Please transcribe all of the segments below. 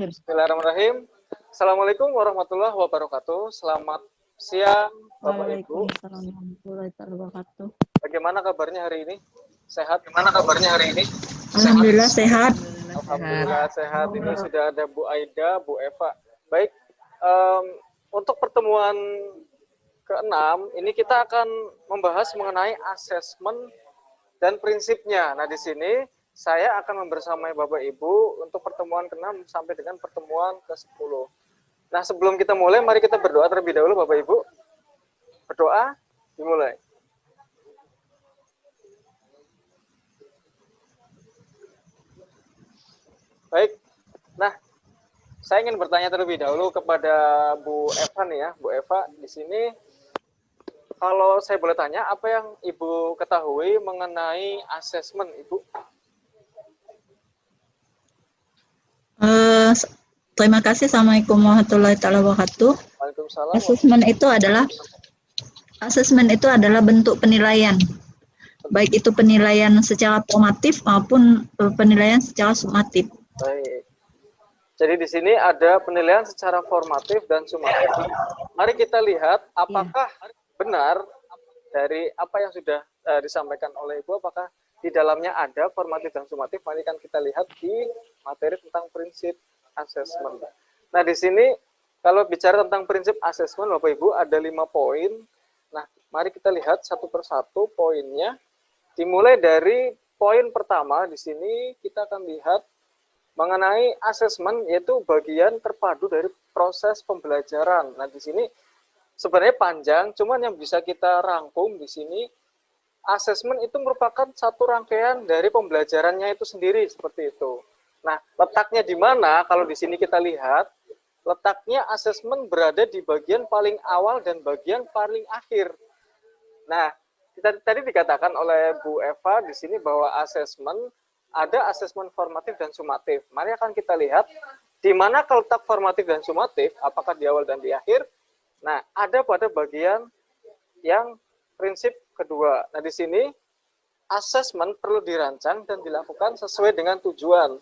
Bismillahirrahmanirrahim. Assalamualaikum warahmatullahi wabarakatuh. Selamat siang, Bapak Ibu. Waalaikumsalam warahmatullahi wabarakatuh. Bagaimana kabarnya hari ini? Sehat? Alhamdulillah sehat. Alhamdulillah sehat. Ini sudah ada Bu Aida, Bu Eva. Baik, untuk pertemuan ke-6, ini kita akan membahas mengenai asesmen dan prinsipnya. Nah, di sini saya akan membersamai Bapak Ibu untuk pertemuan ke-6 sampai dengan pertemuan ke-10. Nah, sebelum kita mulai, mari kita berdoa terlebih dahulu Bapak Ibu. Berdoa, dimulai. Baik, nah saya ingin bertanya terlebih dahulu kepada Bu Eva nih ya. Bu Eva, di sini kalau saya boleh tanya, apa yang Ibu ketahui mengenai asesmen, Ibu? Terima kasih. Assalamualaikum warahmatullahi wabarakatuh. Waalaikumsalam. Asesmen itu adalah bentuk penilaian, baik itu penilaian secara formatif maupun penilaian secara sumatif. Baik. Jadi di sini ada penilaian secara formatif dan sumatif. Mari kita lihat apakah benar dari apa yang sudah disampaikan oleh Ibu, apakah di dalamnya ada formatif dan sumatif. Mari kan kita lihat di materi tentang prinsip asesmen. Nah, di sini kalau bicara tentang prinsip asesmen, Bapak Ibu, ada 5 poin. Nah, mari kita lihat satu persatu poinnya. Dimulai dari poin pertama, di sini kita akan lihat mengenai asesmen, yaitu bagian terpadu dari proses pembelajaran. Nah, di sini sebenarnya panjang, cuman yang bisa kita rangkum di sini, asesmen itu merupakan satu rangkaian dari pembelajarannya itu sendiri, seperti itu. Nah, letaknya di mana? Kalau di sini kita lihat, letaknya asesmen berada di bagian paling awal dan bagian paling akhir. Nah, tadi dikatakan oleh Bu Eva di sini bahwa asesmen ada asesmen formatif dan sumatif. Mari akan kita lihat di mana letak formatif dan sumatif, apakah di awal dan di akhir. Nah, ada pada bagian yang prinsip kedua. Nah, di sini asesmen perlu dirancang dan dilakukan sesuai dengan tujuan.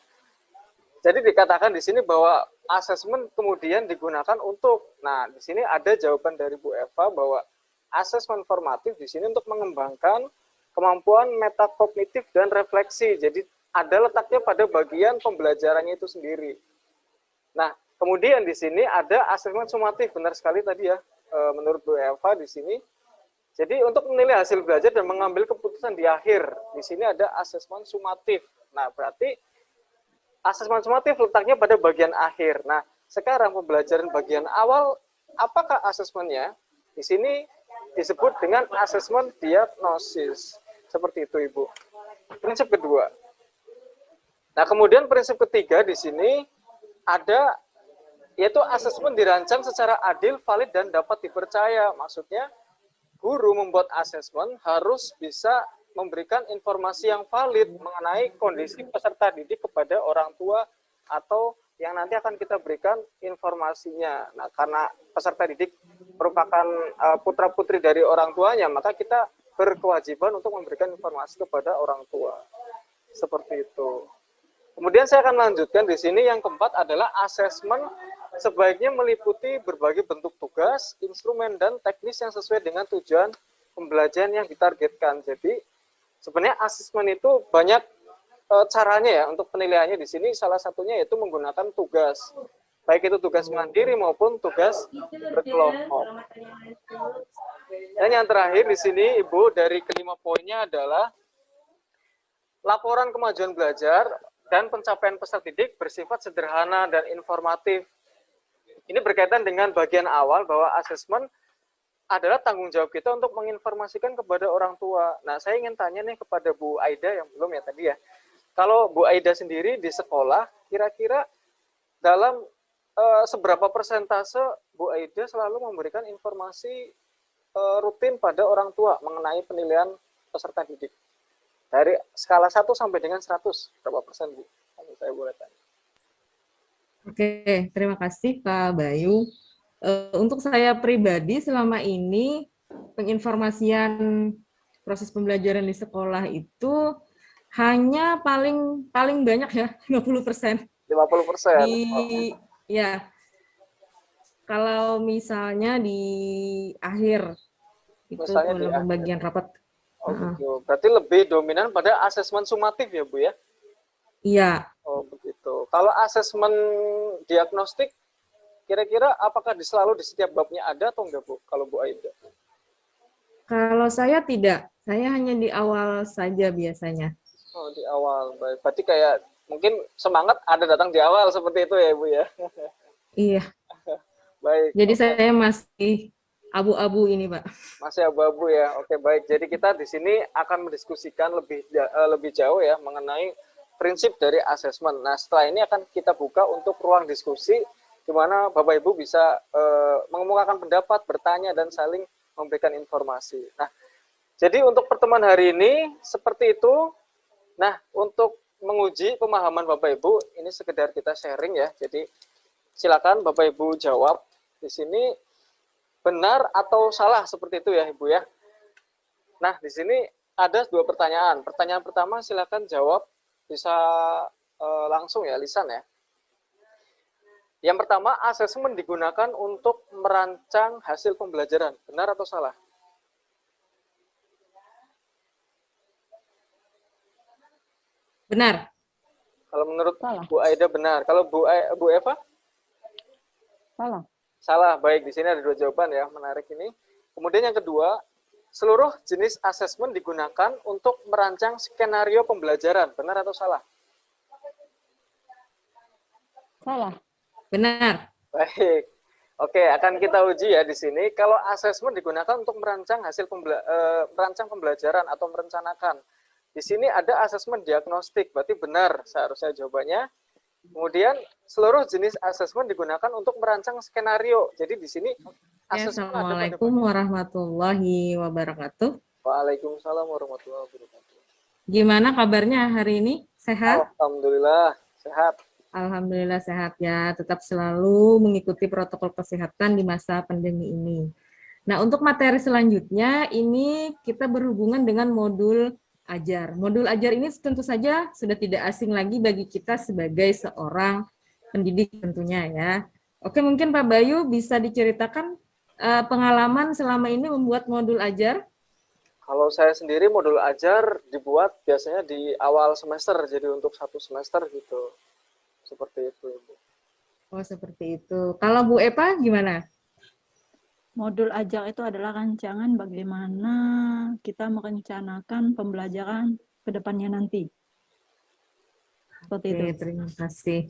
Jadi dikatakan di sini bahwa asesmen kemudian digunakan untuk, nah di sini ada jawaban dari Bu Eva bahwa asesmen formatif di sini untuk mengembangkan kemampuan metakognitif dan refleksi. Jadi ada letaknya pada bagian pembelajarannya itu sendiri. Nah, kemudian di sini ada asesmen sumatif, benar sekali tadi ya, menurut Bu Eva di sini. Jadi untuk menilai hasil belajar dan mengambil keputusan di akhir, di sini ada asesmen sumatif. Nah, berarti asesmen sumatif letaknya pada bagian akhir. Nah, sekarang pembelajaran bagian awal, apakah asesmennya? Di sini disebut dengan asesmen diagnosis. Seperti itu, Ibu. Prinsip kedua. Nah, kemudian prinsip ketiga di sini ada, yaitu asesmen dirancang secara adil, valid, dan dapat dipercaya. Maksudnya, guru membuat asesmen harus bisa memberikan informasi yang valid mengenai kondisi peserta didik kepada orang tua atau yang nanti akan kita berikan informasinya. Nah, karena peserta didik merupakan putra-putri dari orang tuanya, maka kita berkewajiban untuk memberikan informasi kepada orang tua. Seperti itu. Kemudian saya akan lanjutkan di sini, yang keempat adalah asesmen sebaiknya meliputi berbagai bentuk tugas, instrumen, dan teknis yang sesuai dengan tujuan pembelajaran yang ditargetkan. Jadi sebenarnya asesmen itu banyak caranya ya untuk penilaiannya di sini. Salah satunya yaitu menggunakan tugas, baik itu tugas mandiri maupun tugas berkelompok. Dan yang terakhir di sini, Ibu, dari kelima poinnya adalah laporan kemajuan belajar dan pencapaian peserta didik bersifat sederhana dan informatif. Ini berkaitan dengan bagian awal bahwa asesmen adalah tanggung jawab kita untuk menginformasikan kepada orang tua. Nah, saya ingin tanya nih kepada Bu Aida yang belum ya tadi ya. Kalau Bu Aida sendiri di sekolah, kira-kira dalam seberapa persentase Bu Aida selalu memberikan informasi rutin pada orang tua mengenai penilaian peserta didik? Dari skala 1 sampai dengan 100, berapa persen, Bu? Kalau saya boleh tanya. Oke, terima kasih Pak Bayu. Untuk saya pribadi selama ini penginformasian proses pembelajaran di sekolah itu hanya paling banyak ya 50%. 50%. Di ya, kalau misalnya di akhir itu Misalnya di dalam akhir. pembagian rapat. Oh gitu. Berarti lebih dominan pada asesmen sumatif ya Bu ya? Iya, Oh begitu. Kalau asesmen diagnostik, kira-kira apakah selalu di setiap babnya ada atau enggak Bu? Kalau Bu Aida? kalau saya tidak, saya hanya di awal saja biasanya. Oh di awal. Baik. Berarti kayak mungkin semangat ada datang di awal seperti itu ya Bu ya? Iya, Baik. jadi Oke. saya masih abu-abu ini, Pak. Masih abu-abu ya. Oke, baik. Jadi kita di sini akan mendiskusikan lebih jauh ya mengenai prinsip dari asesmen. Nah, setelah ini akan kita buka untuk ruang diskusi di mana Bapak Ibu bisa mengemukakan pendapat, bertanya dan saling memberikan informasi. Nah, jadi untuk pertemuan hari ini seperti itu. Nah, untuk menguji pemahaman Bapak Ibu, ini sekedar kita sharing ya. Jadi silakan Bapak Ibu jawab di sini benar atau salah seperti itu ya Ibu ya. Nah, di sini ada dua pertanyaan. Pertanyaan pertama silakan jawab bisa langsung ya, lisan ya. Yang pertama, asesmen digunakan untuk merancang hasil pembelajaran. Benar atau salah? Benar. Kalau menurut Salah. Bu Aida benar. Kalau Bu Eva? Salah. Salah. Baik, di sini ada dua jawaban ya, menarik ini. Kemudian yang kedua, seluruh jenis asesmen digunakan untuk merancang skenario pembelajaran. Benar atau salah? Salah. Benar. Baik. Oke, akan kita uji ya di sini. Kalau asesmen digunakan untuk merancang merancang pembelajaran atau merencanakan. Di sini ada asesmen diagnostik, berarti benar seharusnya jawabannya. Kemudian seluruh jenis asesmen digunakan untuk merancang skenario. Jadi di sini asesmen ada pada Assalamualaikum warahmatullahi wabarakatuh. Waalaikumsalam warahmatullahi wabarakatuh. Gimana kabarnya hari ini? Sehat? Alhamdulillah sehat. Alhamdulillah sehat ya. Tetap selalu mengikuti protokol kesehatan di masa pandemi ini. Nah, untuk materi selanjutnya ini kita berhubungan dengan modul ajar. Modul ajar ini tentu saja sudah tidak asing lagi bagi kita sebagai seorang pendidik tentunya ya. Oke, mungkin Pak Bayu bisa diceritakan pengalaman selama ini membuat modul ajar? Kalau saya sendiri modul ajar dibuat biasanya di awal semester, jadi untuk 1 semester gitu. Seperti itu, Ibu. Oh, seperti itu. Kalau Bu Eva gimana? Modul ajar itu adalah rancangan bagaimana kita merencanakan pembelajaran ke depannya nanti. Seperti itu. Oke, terima kasih.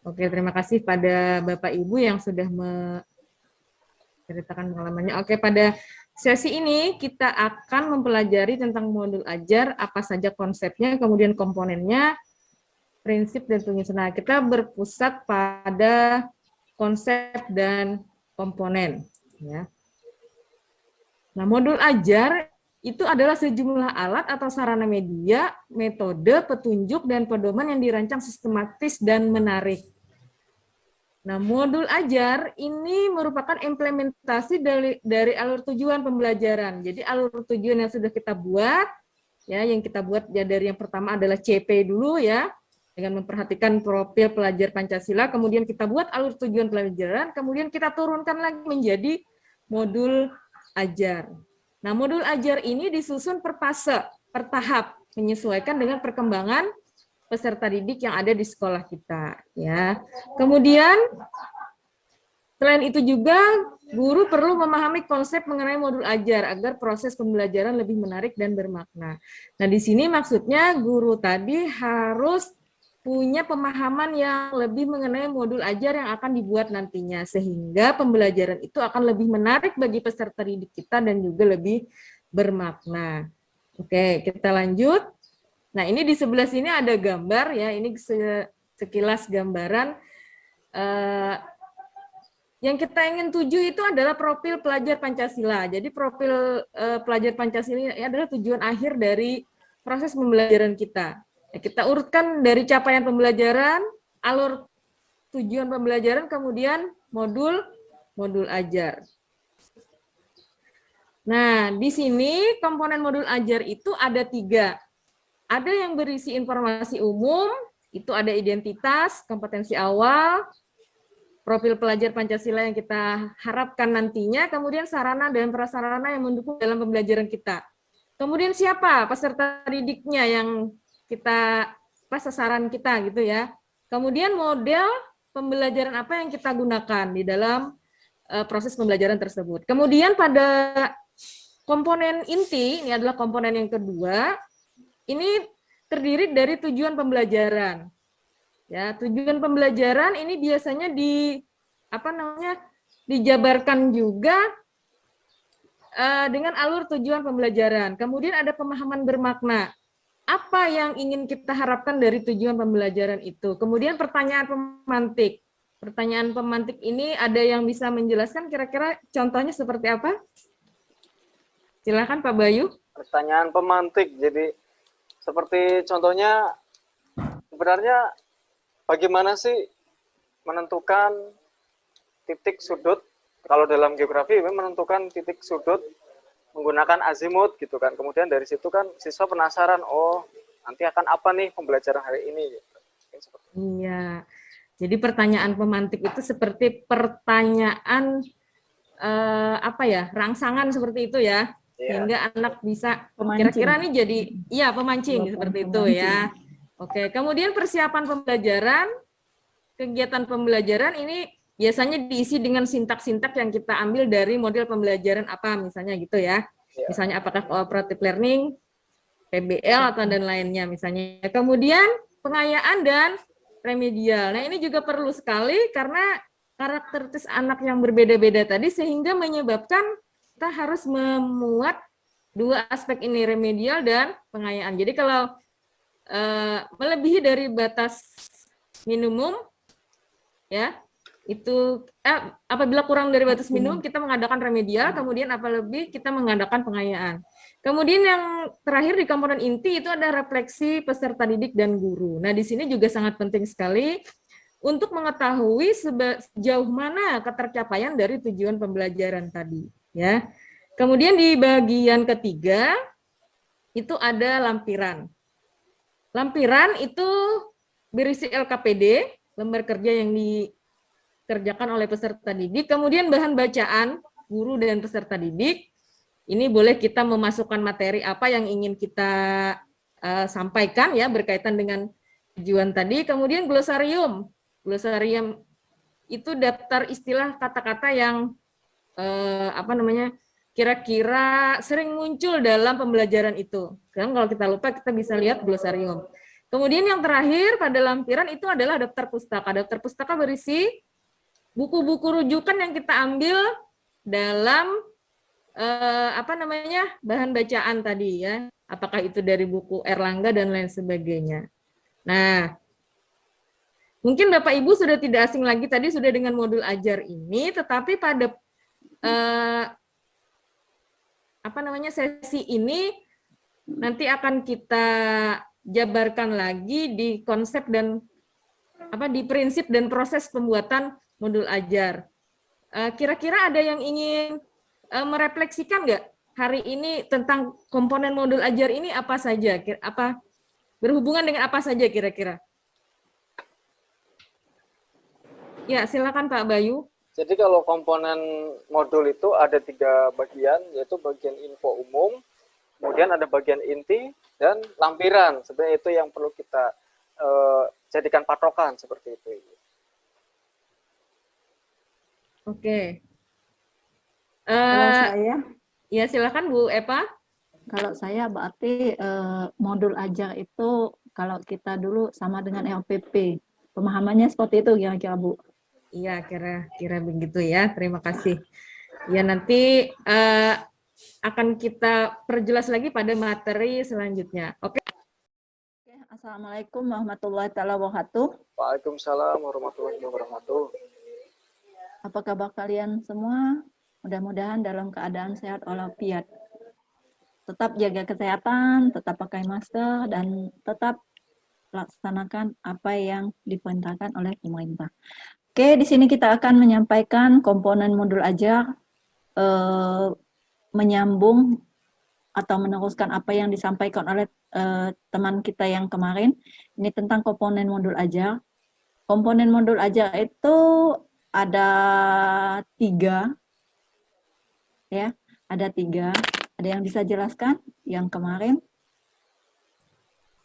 Oke, terima kasih pada Bapak Ibu yang sudah menceritakan pengalamannya. Oke, pada sesi ini kita akan mempelajari tentang modul ajar, apa saja konsepnya, kemudian komponennya, prinsip dan penyusunan. Kita berpusat pada konsep dan komponen. Ya. Nah, modul ajar itu adalah sejumlah alat atau sarana media, metode, petunjuk, dan pedoman yang dirancang sistematis dan menarik. Nah, modul ajar ini merupakan implementasi dari alur tujuan pembelajaran. Jadi alur tujuan yang sudah kita buat, ya, yang kita buat ya dari yang pertama adalah CP dulu ya, dengan memperhatikan profil pelajar Pancasila, kemudian kita buat alur tujuan pelajaran, kemudian kita turunkan lagi menjadi modul ajar. Nah, modul ajar ini disusun per fase, per tahap, menyesuaikan dengan perkembangan peserta didik yang ada di sekolah kita. Ya. Kemudian, selain itu juga, guru perlu memahami konsep mengenai modul ajar agar proses pembelajaran lebih menarik dan bermakna. Nah, di sini maksudnya guru tadi harus punya pemahaman yang lebih mengenai modul ajar yang akan dibuat nantinya, sehingga pembelajaran itu akan lebih menarik bagi peserta didik kita dan juga lebih bermakna. Oke, kita lanjut. Nah, ini di sebelah sini ada gambar ya, ini sekilas gambaran. Yang kita ingin tuju itu adalah profil pelajar Pancasila. Jadi profil pelajar Pancasila ini adalah tujuan akhir dari proses pembelajaran kita. Kita urutkan dari capaian pembelajaran, alur tujuan pembelajaran, kemudian modul ajar. Nah, di sini komponen modul ajar itu ada 3. Ada yang berisi informasi umum, Itu ada identitas, kompetensi awal, profil pelajar Pancasila yang kita harapkan nantinya, kemudian sarana dan prasarana yang mendukung dalam pembelajaran kita. Kemudian siapa peserta didiknya yang kita, sasaran kita gitu ya. Kemudian model pembelajaran apa yang kita gunakan di dalam proses pembelajaran tersebut. Kemudian pada komponen inti, ini adalah komponen yang kedua, ini terdiri dari tujuan pembelajaran. Ya, tujuan pembelajaran ini biasanya dijabarkan juga dengan alur tujuan pembelajaran. Kemudian ada pemahaman bermakna. Apa yang ingin kita harapkan dari tujuan pembelajaran itu? Kemudian pertanyaan pemantik. Pertanyaan pemantik ini ada yang bisa menjelaskan kira-kira contohnya seperti apa? Silakan Pak Bayu. Pertanyaan pemantik. Jadi seperti contohnya sebenarnya bagaimana sih menentukan titik sudut? Kalau dalam geografi menentukan titik sudut menggunakan azimut gitu kan. Kemudian dari situ kan siswa penasaran, oh nanti akan apa nih pembelajaran hari ini? Gitu. Iya. Jadi pertanyaan pemantik itu seperti pertanyaan rangsangan seperti itu ya. Sehingga anak bisa kira-kira nih jadi pemancing seperti itu ya. Oke, kemudian persiapan pembelajaran, kegiatan pembelajaran ini biasanya diisi dengan sintak-sintak yang kita ambil dari model pembelajaran apa misalnya gitu ya. Misalnya apakah cooperative learning, PBL atau dan lainnya misalnya. Kemudian pengayaan dan remedial. Nah, ini juga perlu sekali karena karakteristik anak yang berbeda-beda tadi sehingga menyebabkan kita harus memuat dua aspek ini, remedial dan pengayaan. Jadi kalau melebihi dari batas minimum ya itu apabila kurang dari batas minimum kita mengadakan remedial, kemudian apalagi kita mengadakan pengayaan. Kemudian yang terakhir di komponen inti itu ada refleksi peserta didik dan guru. Nah, di sini juga sangat penting sekali untuk mengetahui sejauh mana ketercapaian dari tujuan pembelajaran tadi ya. Kemudian di bagian ketiga itu ada lampiran. Lampiran itu berisi LKPD, lembar kerja yang dikerjakan oleh peserta didik, kemudian bahan bacaan guru dan peserta didik. Ini boleh kita memasukkan materi apa yang ingin kita sampaikan ya berkaitan dengan tujuan tadi. Kemudian glosarium. Glosarium itu daftar istilah kata-kata yang kira-kira sering muncul dalam pembelajaran itu. Kan kalau kita lupa kita bisa lihat glosarium. Kemudian yang terakhir pada lampiran itu adalah daftar pustaka. Daftar pustaka berisi buku-buku rujukan yang kita ambil dalam bahan bacaan tadi ya. Apakah itu dari buku Erlangga dan lain sebagainya. Nah, mungkin Bapak Ibu sudah tidak asing lagi tadi sudah dengan modul ajar ini, tetapi pada sesi ini nanti akan kita jabarkan lagi di konsep dan di prinsip dan proses pembuatan modul ajar. Kira-kira ada yang ingin merefleksikan nggak hari ini tentang komponen modul ajar ini apa saja? Berhubungan dengan apa saja kira-kira? Ya, silakan Pak Bayu. Jadi kalau komponen modul itu ada 3 bagian, yaitu bagian info umum, kemudian ada bagian inti, dan lampiran. Sebenarnya itu yang perlu kita jadikan patokan seperti itu. Oke. Kalau saya, ya silakan Bu Eva. kalau saya berarti modul ajar itu kalau kita dulu sama dengan LPP. Pemahamannya seperti itu kira-kira Bu. Iya, kira-kira begitu ya. Terima kasih. Ya, nanti akan kita perjelas lagi pada materi selanjutnya. Oke. Assalamualaikum warahmatullahi wabarakatuh. Waalaikumsalam warahmatullahi wabarakatuh. Apa kabar kalian semua? Mudah-mudahan dalam keadaan sehat walafiat. Tetap jaga kesehatan, tetap pakai masker, dan tetap laksanakan apa yang diperintahkan oleh pemerintah. Oke, di sini kita akan menyampaikan komponen modul ajar menyambung atau meneruskan apa yang disampaikan oleh teman kita yang kemarin, ini tentang komponen modul ajar. Komponen modul ajar itu ada 3, ya, ada 3. Ada yang bisa jelaskan yang kemarin?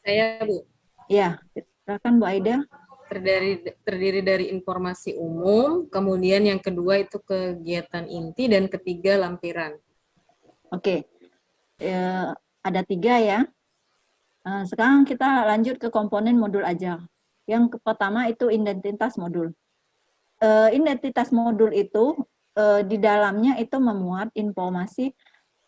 Saya, Bu, Ya, silakan Bu Aida. terdiri dari informasi umum, kemudian yang kedua itu kegiatan inti, dan ketiga lampiran. Oke, ada 3 ya. Sekarang kita lanjut ke komponen modul ajar. Yang pertama itu identitas modul. Identitas modul itu di dalamnya itu memuat informasi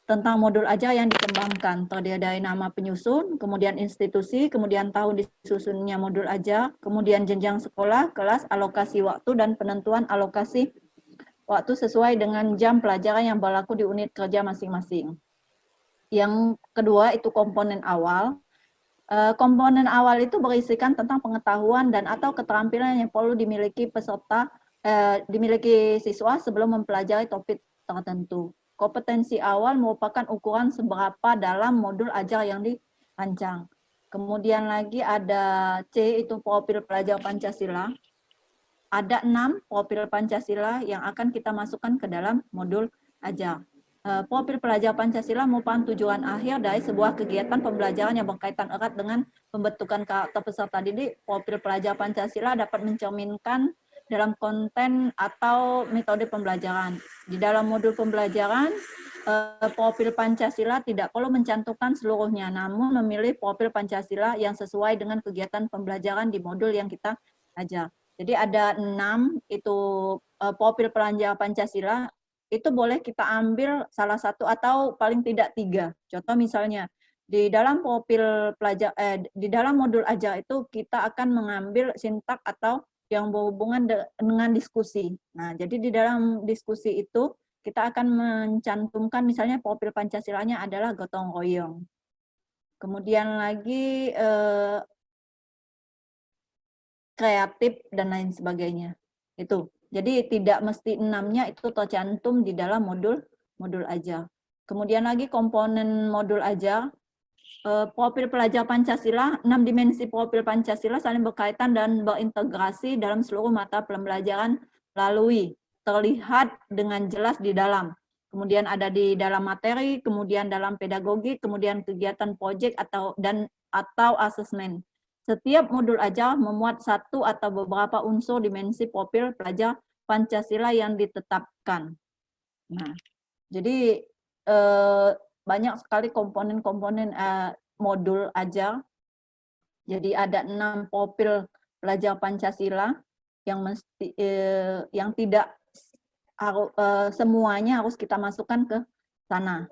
tentang modul ajar yang dikembangkan, terdiri dari nama penyusun, kemudian institusi, kemudian tahun disusunnya modul ajar, kemudian jenjang sekolah, kelas, alokasi waktu, dan penentuan alokasi waktu sesuai dengan jam pelajaran yang berlaku di unit kerja masing-masing. Yang kedua itu komponen awal. Komponen awal itu berisikan tentang pengetahuan dan atau keterampilan yang perlu dimiliki peserta, dimiliki siswa sebelum mempelajari topik tertentu. Kompetensi awal merupakan ukuran seberapa dalam modul ajar yang dirancang. Kemudian lagi ada C, itu profil pelajar Pancasila. Ada 6 profil Pancasila yang akan kita masukkan ke dalam modul ajar. Profil pelajar Pancasila merupakan tujuan akhir dari sebuah kegiatan pembelajaran yang berkaitan erat dengan pembentukan karakter peserta didik. Profil pelajar Pancasila dapat mencerminkan dalam konten atau metode pembelajaran. Di dalam modul pembelajaran, profil Pancasila tidak perlu mencantumkan seluruhnya, namun memilih profil Pancasila yang sesuai dengan kegiatan pembelajaran di modul yang kita ajar. Jadi ada 6 itu profil pelajar Pancasila. Itu boleh kita ambil salah satu atau paling tidak 3. Contoh misalnya di dalam profil pelajar di dalam modul ajar itu kita akan mengambil sintak atau yang berhubungan dengan diskusi. Nah, jadi di dalam diskusi itu kita akan mencantumkan misalnya profil Pancasilanya adalah gotong royong. Kemudian lagi kreatif dan lain sebagainya. Itu. Jadi tidak mesti 6-nya itu tercantum di dalam modul ajar. Kemudian lagi komponen modul ajar, profil pelajar Pancasila, 6 dimensi profil Pancasila saling berkaitan dan berintegrasi dalam seluruh mata pembelajaran melalui terlihat dengan jelas di dalam. Kemudian ada di dalam materi, kemudian dalam pedagogi, kemudian kegiatan proyek atau asesmen. Setiap modul ajar memuat satu atau beberapa unsur dimensi profil pelajar Pancasila yang ditetapkan. Nah, jadi banyak sekali komponen-komponen modul ajar. Jadi ada 6 profil pelajar Pancasila yang yang tidak semuanya harus kita masukkan ke sana.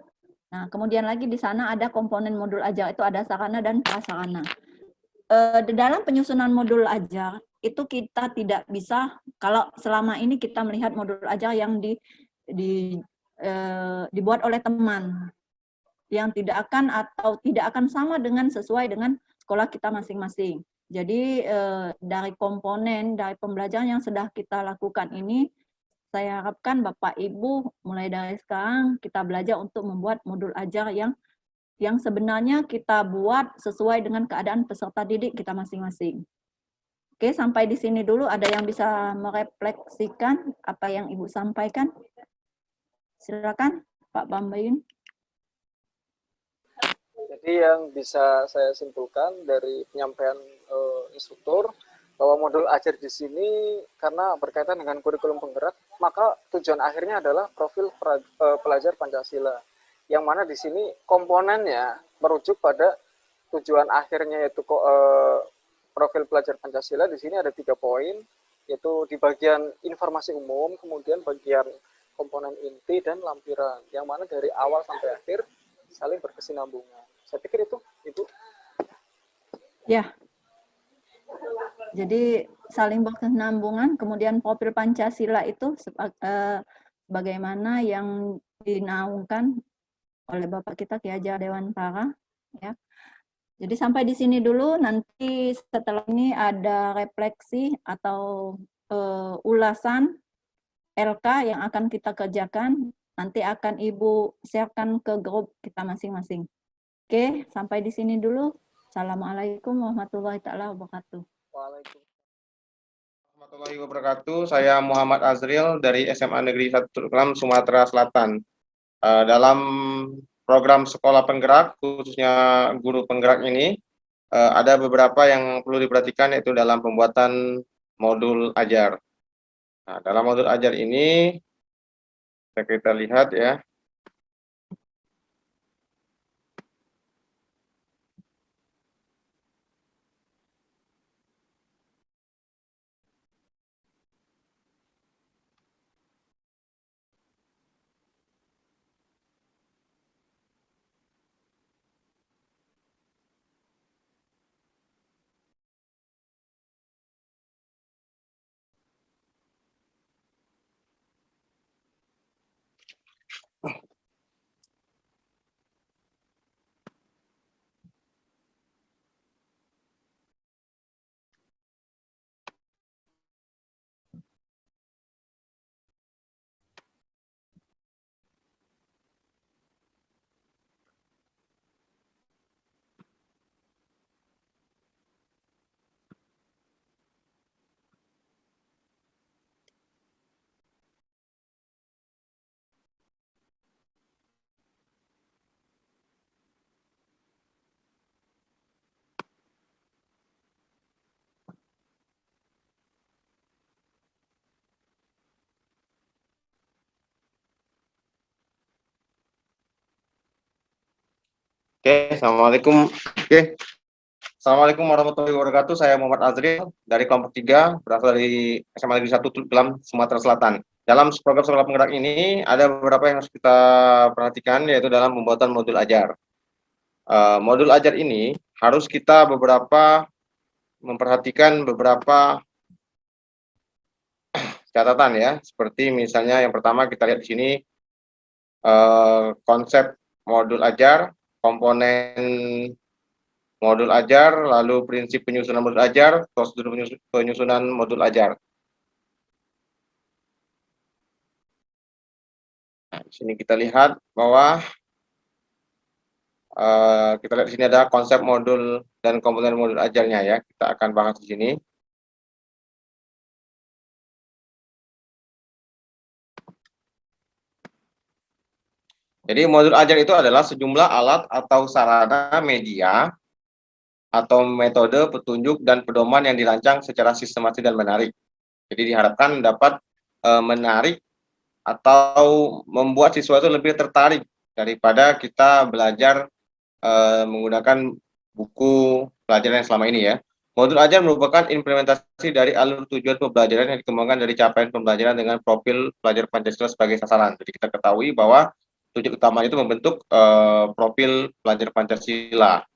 Nah, kemudian lagi di sana ada komponen modul ajar itu ada sarana dan prasarana. Di dalam penyusunan modul ajar itu kita tidak bisa, kalau selama ini kita melihat modul ajar yang dibuat oleh teman yang tidak akan sama dengan sesuai dengan sekolah kita masing-masing. Jadi dari komponen dari pembelajaran yang sudah kita lakukan ini, saya harapkan Bapak Ibu mulai dari sekarang kita belajar untuk membuat modul ajar yang sebenarnya kita buat sesuai dengan keadaan peserta didik kita masing-masing. Oke, sampai di sini dulu. Ada yang bisa merefleksikan apa yang Ibu sampaikan? Silakan, Pak Bambayun. Jadi yang bisa saya simpulkan dari penyampaian instruktur bahwa modul ajar di sini karena berkaitan dengan kurikulum penggerak, maka tujuan akhirnya adalah profil pelajar Pancasila. Yang mana di sini komponennya merujuk pada tujuan akhirnya yaitu profil pelajar Pancasila. Di sini ada 3 poin, yaitu di bagian informasi umum, kemudian bagian komponen inti dan lampiran, yang mana dari awal sampai akhir saling berkesinambungan. Saya pikir itu, Ibu. Ya. Jadi saling berkesinambungan, kemudian profil Pancasila itu bagaimana yang dinaungkan oleh Bapak kita Ki Hajar Dewantara, ya. Jadi sampai di sini dulu, nanti setelah ini ada refleksi atau ulasan LK yang akan kita kerjakan, nanti akan Ibu share-kan ke grup kita masing-masing. Oke, sampai di sini dulu. Assalamualaikum warahmatullahi taala wabarakatuh. Waalaikumsalam. Warahmatullahi wabarakatuh. Saya Muhammad Azril dari SMA Negeri 1 Tuluklam, Sumatera Selatan. Dalam program sekolah penggerak, khususnya guru penggerak ini, ada beberapa yang perlu diperhatikan, yaitu dalam pembuatan modul ajar. Nah, dalam modul ajar ini, kita lihat ya. Oke, Assalamualaikum. Assalamualaikum warahmatullahi wabarakatuh. Saya Muhammad Azril dari kelompok 3, berasal dari SMA Negeri 1 Tuluklam, Sumatera Selatan. Dalam program sekolah penggerak ini ada beberapa yang harus kita perhatikan, yaitu dalam pembuatan modul ajar. Modul ajar ini harus kita memperhatikan beberapa catatan ya, seperti misalnya yang pertama kita lihat di sini konsep modul ajar, komponen modul ajar, lalu prinsip penyusunan modul ajar, prosedur penyusunan modul ajar. Nah, di sini kita lihat bahwa kita lihat di sini ada konsep modul dan komponen modul ajarnya ya. Kita akan bahas di sini. Jadi modul ajar itu adalah sejumlah alat atau sarana media atau metode petunjuk dan pedoman yang dirancang secara sistematis dan menarik. Jadi diharapkan dapat menarik atau membuat siswa itu lebih tertarik daripada kita belajar menggunakan buku pelajaran yang selama ini ya. Modul ajar merupakan implementasi dari alur tujuan pembelajaran yang dikembangkan dari capaian pembelajaran dengan profil pelajar Pancasila sebagai sasaran. Jadi kita ketahui bahwa tujuan utama itu membentuk profil pelajar Pancasila.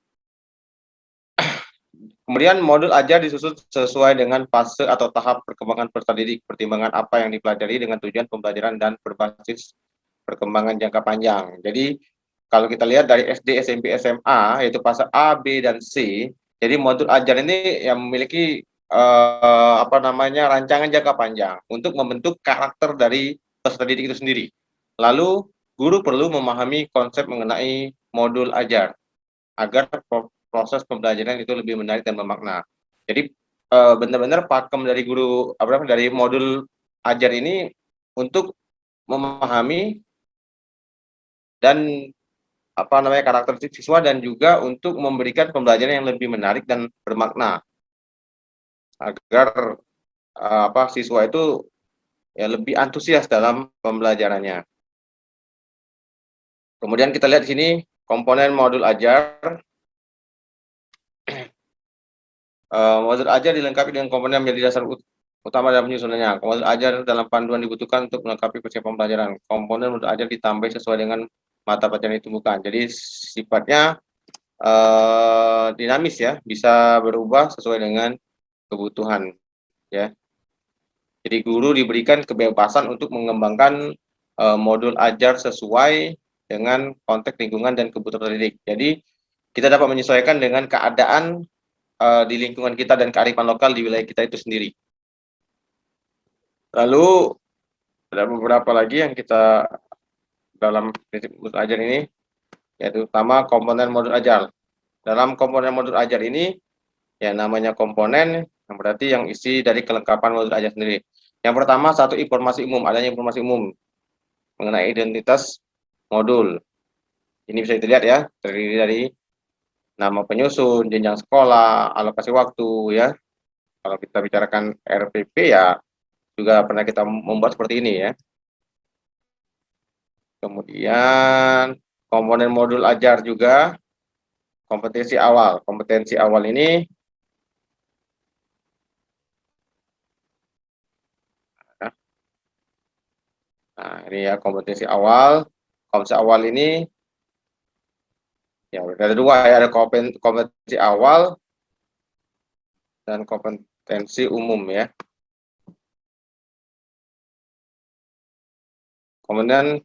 Kemudian modul ajar disusun sesuai dengan fase atau tahap perkembangan peserta didik, pertimbangan apa yang dipelajari dengan tujuan pembelajaran dan berbasis perkembangan jangka panjang. Jadi kalau kita lihat dari SD, SMP, SMA, yaitu fase A, B, dan C, jadi modul ajar ini yang memiliki rancangan jangka panjang untuk membentuk karakter dari peserta didik itu sendiri. Lalu guru perlu memahami konsep mengenai modul ajar agar proses pembelajaran itu lebih menarik dan bermakna. Jadi benar-benar pakem dari guru dari modul ajar ini untuk memahami dan karakteristik siswa dan juga untuk memberikan pembelajaran yang lebih menarik dan bermakna agar siswa itu ya lebih antusias dalam pembelajarannya. Kemudian kita lihat di sini komponen modul ajar. Modul ajar dilengkapi dengan komponen yang menjadi dasar utama dalam penyusunannya. Modul ajar dalam panduan dibutuhkan untuk melengkapi persiapan pembelajaran. Komponen modul ajar ditambah sesuai dengan mata pelajaran yang ditemukan. Jadi sifatnya dinamis ya, bisa berubah sesuai dengan kebutuhan ya. Jadi guru diberikan kebebasan untuk mengembangkan modul ajar sesuai dengan konteks lingkungan dan kebutuhan didik. Jadi kita dapat menyesuaikan dengan keadaan di lingkungan kita dan kearifan lokal di wilayah kita itu sendiri. Lalu ada beberapa lagi yang kita dalam prinsip modul ajar ini. yaitu utama komponen modul ajar. Dalam komponen modul ajar ini, ya namanya komponen, yang berarti yang isi dari kelengkapan modul ajar sendiri. Yang pertama, satu informasi umum, adanya informasi umum mengenai identitas modul. Ini bisa dilihat ya, terdiri dari nama penyusun, jenjang sekolah, alokasi waktu ya. Kalau kita bicarakan RPP ya juga pernah kita membuat seperti ini ya. Kemudian komponen modul ajar juga kompetensi awal. Kompetensi awal ini nah ini ya kompetensi awal. Kompetensi awal ini ya ada dua ya, ada kompetensi awal dan kompetensi umum ya. Kemudian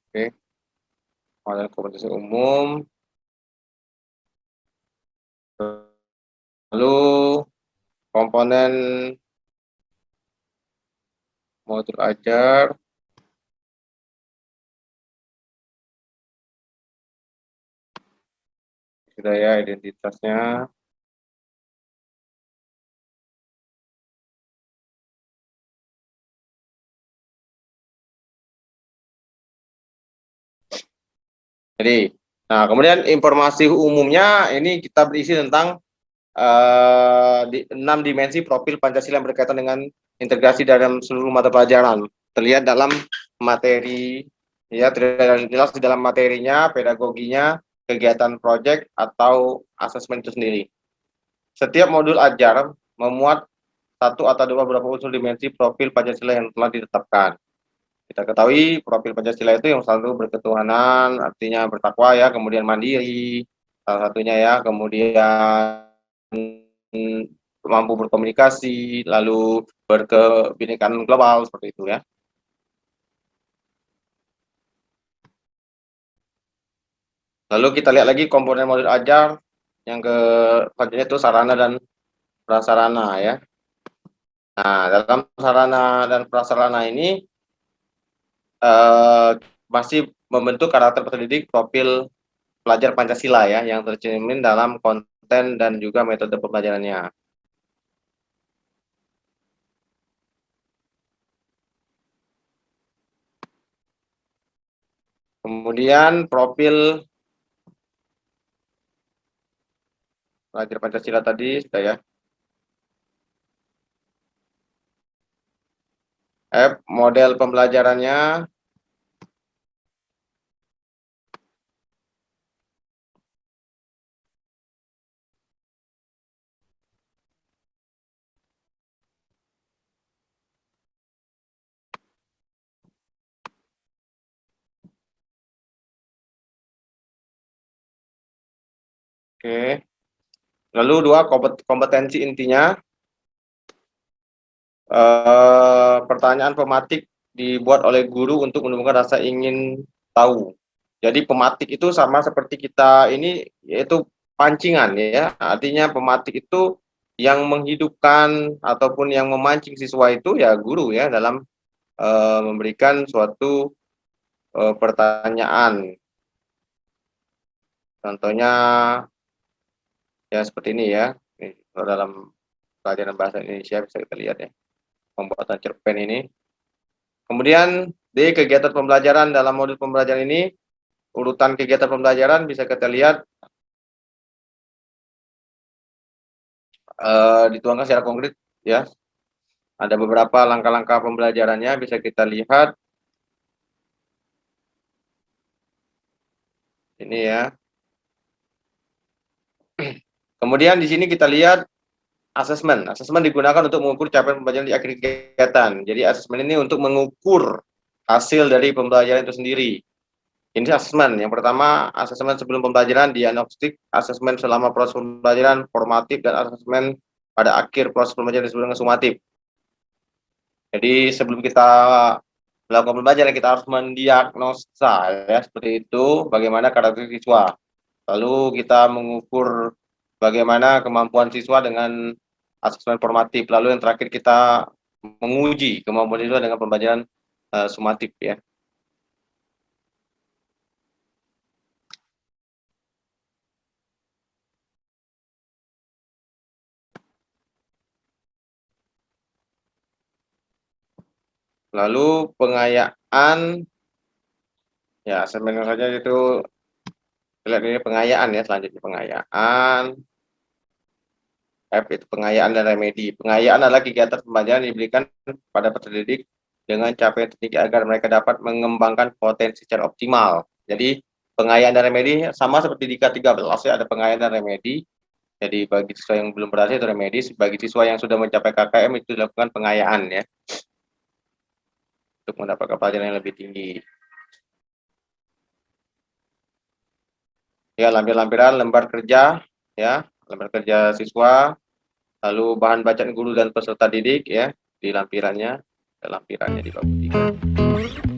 oke, kompetensi umum. Lalu komponen modul ajar sudah ya identitasnya. Jadi, nah kemudian informasi umumnya ini kita berisi tentang 6 dimensi profil Pancasila yang berkaitan dengan integrasi dalam seluruh mata pelajaran. Terlihat dalam materi, ya terlihat jelas di dalam materinya, pedagoginya, kegiatan proyek atau asesmen itu sendiri. Setiap modul ajar memuat satu atau dua beberapa unsur dimensi profil Pancasila yang telah ditetapkan. Kita ketahui profil Pancasila itu yang selalu berketuhanan, artinya bertakwa ya, kemudian mandiri, salah satunya ya, kemudian mampu berkomunikasi, lalu berkebinekaan global, seperti itu ya. Lalu kita lihat lagi komponen modul ajar, yang selanjutnya itu sarana dan prasarana ya. Nah, dalam sarana dan prasarana ini masih membentuk karakter pendidik profil pelajar Pancasila ya, yang tercermin dalam konten dan juga metode pembelajarannya. Kemudian profil pelajar Pancasila tadi sudah ya. Model pembelajarannya. Oke. Lalu dua kompetensi intinya. Pertanyaan pematik dibuat oleh guru untuk menumbuhkan rasa ingin tahu. Jadi pematik itu sama seperti kita ini, yaitu pancingan ya. Artinya pematik itu yang menghidupkan ataupun yang memancing siswa itu ya guru ya, dalam memberikan suatu pertanyaan. Contohnya ya seperti ini ya. Dalam pelajaran bahasa Indonesia bisa kita lihat ya, pembuatan cerpen ini. Kemudian di kegiatan pembelajaran dalam modul pembelajaran ini, urutan kegiatan pembelajaran bisa kita lihat dituangkan secara konkret ya. Ada beberapa langkah-langkah pembelajarannya bisa kita lihat ini ya. Kemudian di sini kita lihat asesmen. Asesmen digunakan untuk mengukur capaian pembelajaran di akhir kegiatan. Jadi asesmen ini untuk mengukur hasil dari pembelajaran itu sendiri. Ini asesmen. Yang pertama, asesmen sebelum pembelajaran, diagnostik, asesmen selama proses pembelajaran, formatif, dan asesmen pada akhir proses pembelajaran disebut dengan sumatif. Jadi sebelum kita melakukan pembelajaran, kita harus mendiagnosa ya, seperti itu, bagaimana karakteristik siswa. Lalu kita mengukur bagaimana kemampuan siswa dengan asesmen formatif. Lalu yang terakhir kita menguji kemampuan siswa dengan pembelajaran sumatif ya. Lalu pengayaan, ya sebenarnya itu lihat ini pengayaan ya, selanjutnya pengayaan. F itu pengayaan dan remedi. Pengayaan adalah kegiatan pembelajaran yang diberikan pada peserta didik dengan capaian tertinggi agar mereka dapat mengembangkan potensi secara optimal. Jadi pengayaan dan remedi sama seperti di K13 ya, ada pengayaan dan remedi. Jadi bagi siswa yang belum berhasil itu remedi, bagi siswa yang sudah mencapai KKM itu dilakukan pengayaan ya, untuk mendapatkan pelajaran yang lebih tinggi. Ya, lampir-lampiran lembar kerja ya, lembar kerja siswa, lalu bahan bacaan guru dan peserta didik ya, di lampirannya, ada lampirannya di bab 3.